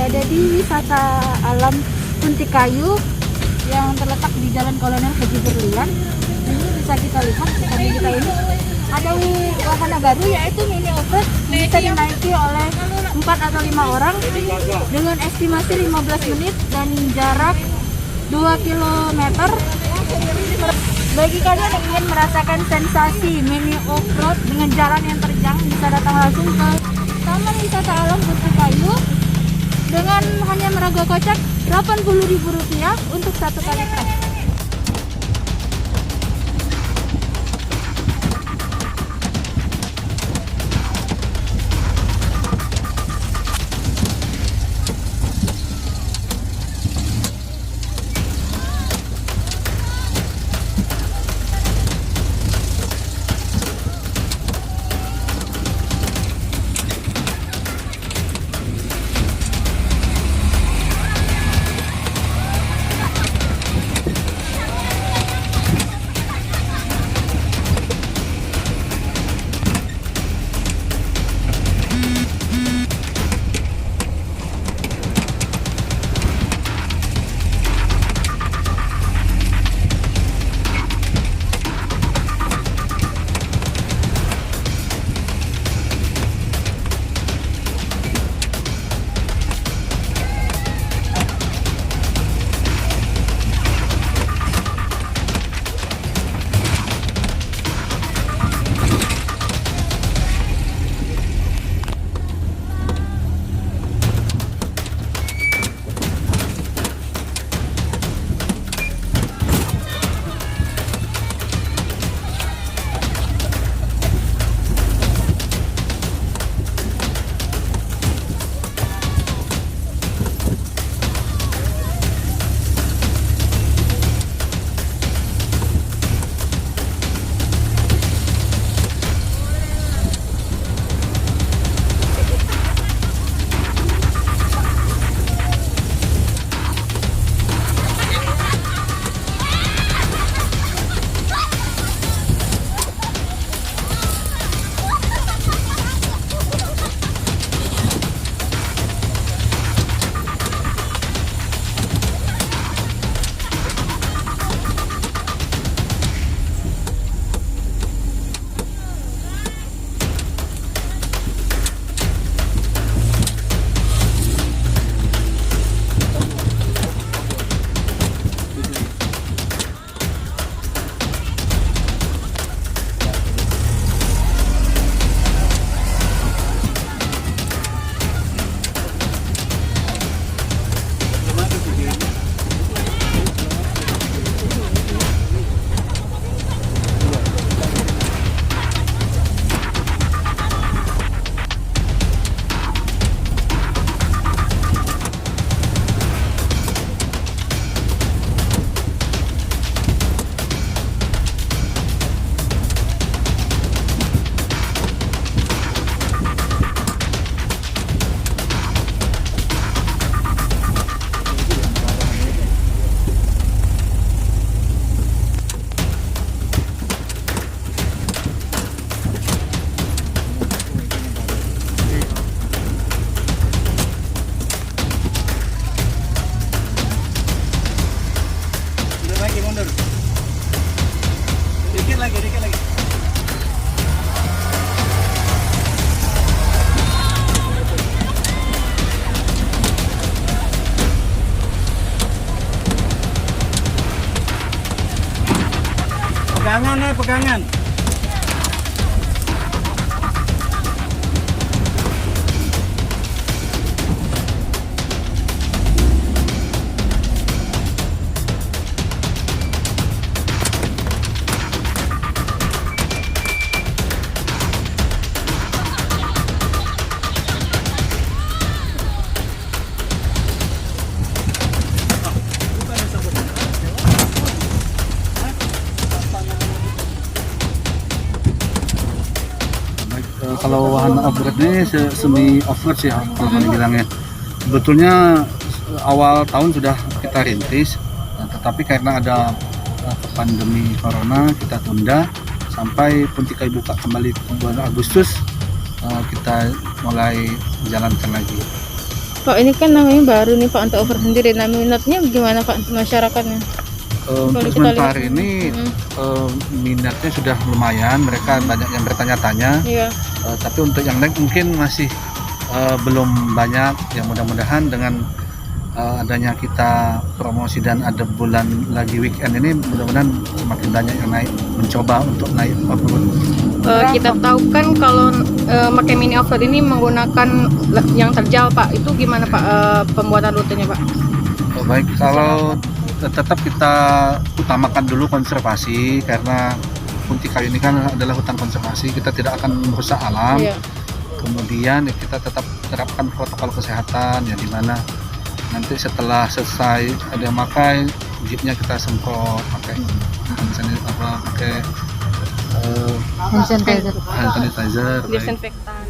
berada di wisata alam Punti Kayu yang terletak di Jalan Kol H Barlian. Ini bisa kita lihat di samping kita ini ada wahana baru yaitu mini offroad, bisa dinaiki oleh 4 atau 5 orang dengan estimasi 15 menit dan jarak 2 km. Bagi kalian yang ingin merasakan sensasi mini offroad dengan jalan yang terjang, bisa datang langsung ke Taman Wisata Alam Punti Kayu dengan hanya merogoh kocek Rp80.000 untuk satu kali trek. Dikit lagi. Pegangan. Kalau wahana offroad ini semi offroad sih kalau kami bilangnya. Sebetulnya awal tahun sudah kita rintis, tetapi karena ada pandemi corona kita tunda sampai Punti Kayu buka kembali bulan Agustus, kita mulai jalankan lagi. Pak, ini kan namanya baru nih Pak untuk over sendiri. Nah, minatnya gimana Pak masyarakatnya? Untuk Kalau kita sementara lihat, ini minatnya sudah lumayan, mereka banyak yang bertanya-tanya. Iya. Tapi untuk yang naik mungkin masih belum banyak. Ya mudah-mudahan dengan adanya kita promosi dan ada bulan lagi weekend ini, mudah-mudahan semakin banyak yang naik mencoba untuk naik off-road. Kita tahu kan kalau pakai mini offroad ini menggunakan yang terjal Pak. Itu gimana Pak pembuatan rutenya Pak? Baik, kalau tetap kita utamakan dulu konservasi, karena Punti Kayu ini kan adalah hutan konservasi, kita tidak akan merusak alam. Iya. Kemudian ya, kita tetap terapkan protokol kesehatan, ya dimana nanti setelah selesai ada yang pakai jeepnya kita semprot pakai hand sanitizer. hand sanitizer. Baik. Disinfektan.